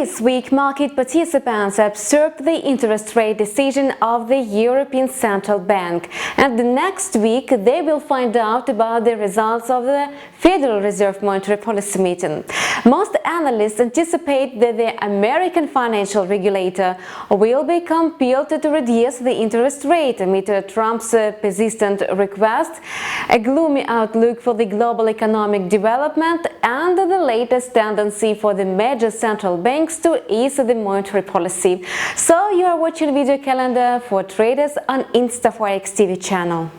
This week, market participants observed the interest rate decision of the European Central Bank, and the next week they will find out about the results of the Federal Reserve monetary policy meeting. Most analysts anticipate that the American financial regulator will be compelled to reduce the interest rate amid Trump's persistent request, a gloomy outlook for the global economic development, and the latest tendency for the major central banks to ease the monetary policy. So you are watching video calendar for traders on InstaForex TV channel.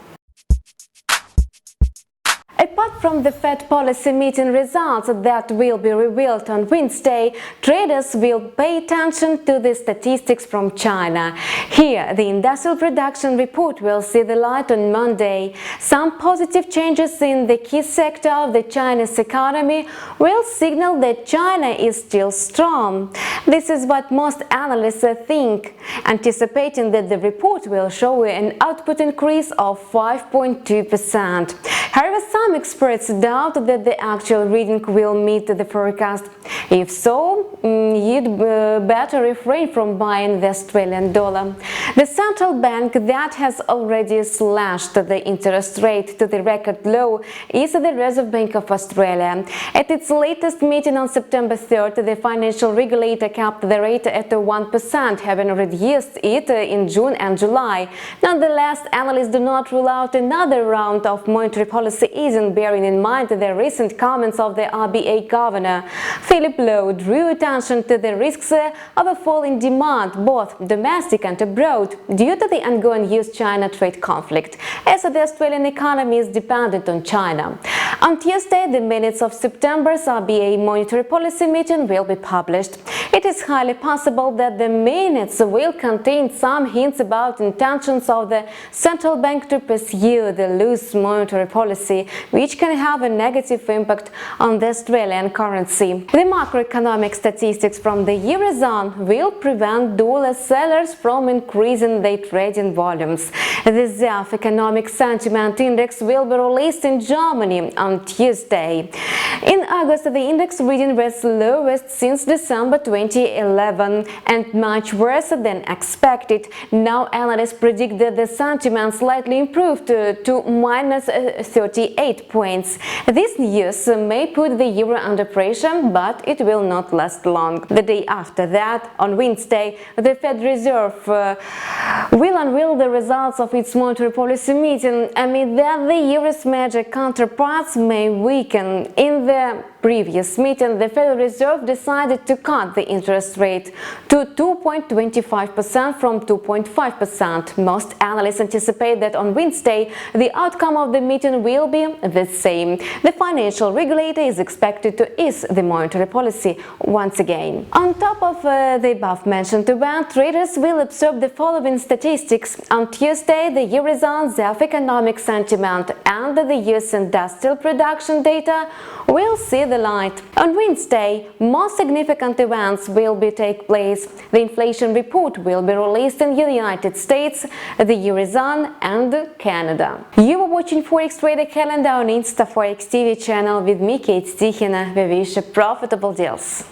Apart from the Fed policy meeting results that will be revealed on Wednesday, traders will pay attention to the statistics from China. Here, the industrial production report will see the light on Monday. Some positive changes in the key sector of the Chinese economy will signal that China is still strong. This is what most analysts think, anticipating that the report will show an output increase of 5.2%. However, some experts doubt that the actual reading will meet the forecast. If so, you'd better refrain from buying the Australian dollar. The central bank that has already slashed the interest rate to the record low is the Reserve Bank of Australia. At its latest meeting on September 3rd, the financial regulator capped the rate at 1%, having reduced it in June and July. Nonetheless, analysts do not rule out another round of monetary policy easing, bearing in mind the recent comments of the RBA governor. Philip Lowe drew attention to the risks of a fall in demand, both domestic and abroad, due to the ongoing US-China trade conflict, as the Australian economy is dependent on China. On Tuesday, the minutes of September's RBA monetary policy meeting will be published. It is highly possible that the minutes will contain some hints about intentions of the central bank to pursue the loose monetary policy, which can have a negative impact on the Australian currency. The macroeconomic statistics from the Eurozone will prevent dollar sellers from increasing their trading volumes. The ZEF Economic Sentiment Index will be released in Germany on Tuesday. In August, the index reading was lowest since December 2011 and much worse than expected. Now analysts predict that the sentiment slightly improved to minus 38 points. This news may put the euro under pressure, but it will not last long. The day after that, on Wednesday, the Fed Reserve will unveil the results of its monetary policy meeting, amid that the euro's major counterparts may weaken. In the previous meeting, the Federal Reserve decided to cut the interest rate to 2.25% from 2.5%. Most analysts anticipate that on Wednesday, the outcome of the meeting will be the same. The financial regulator is expected to ease the monetary policy once again. On top of the above-mentioned event, traders will observe the following statistics. On Tuesday, the Eurozone ZEF economic sentiment and the US industrial production data will see the light. On Wednesday, most significant events will take place. The inflation report will be released in the United States, the Eurozone and Canada. You are watching Forex Trader Calendar on InstaForex TV channel with me, Kate Tikhina. We wish you profitable deals.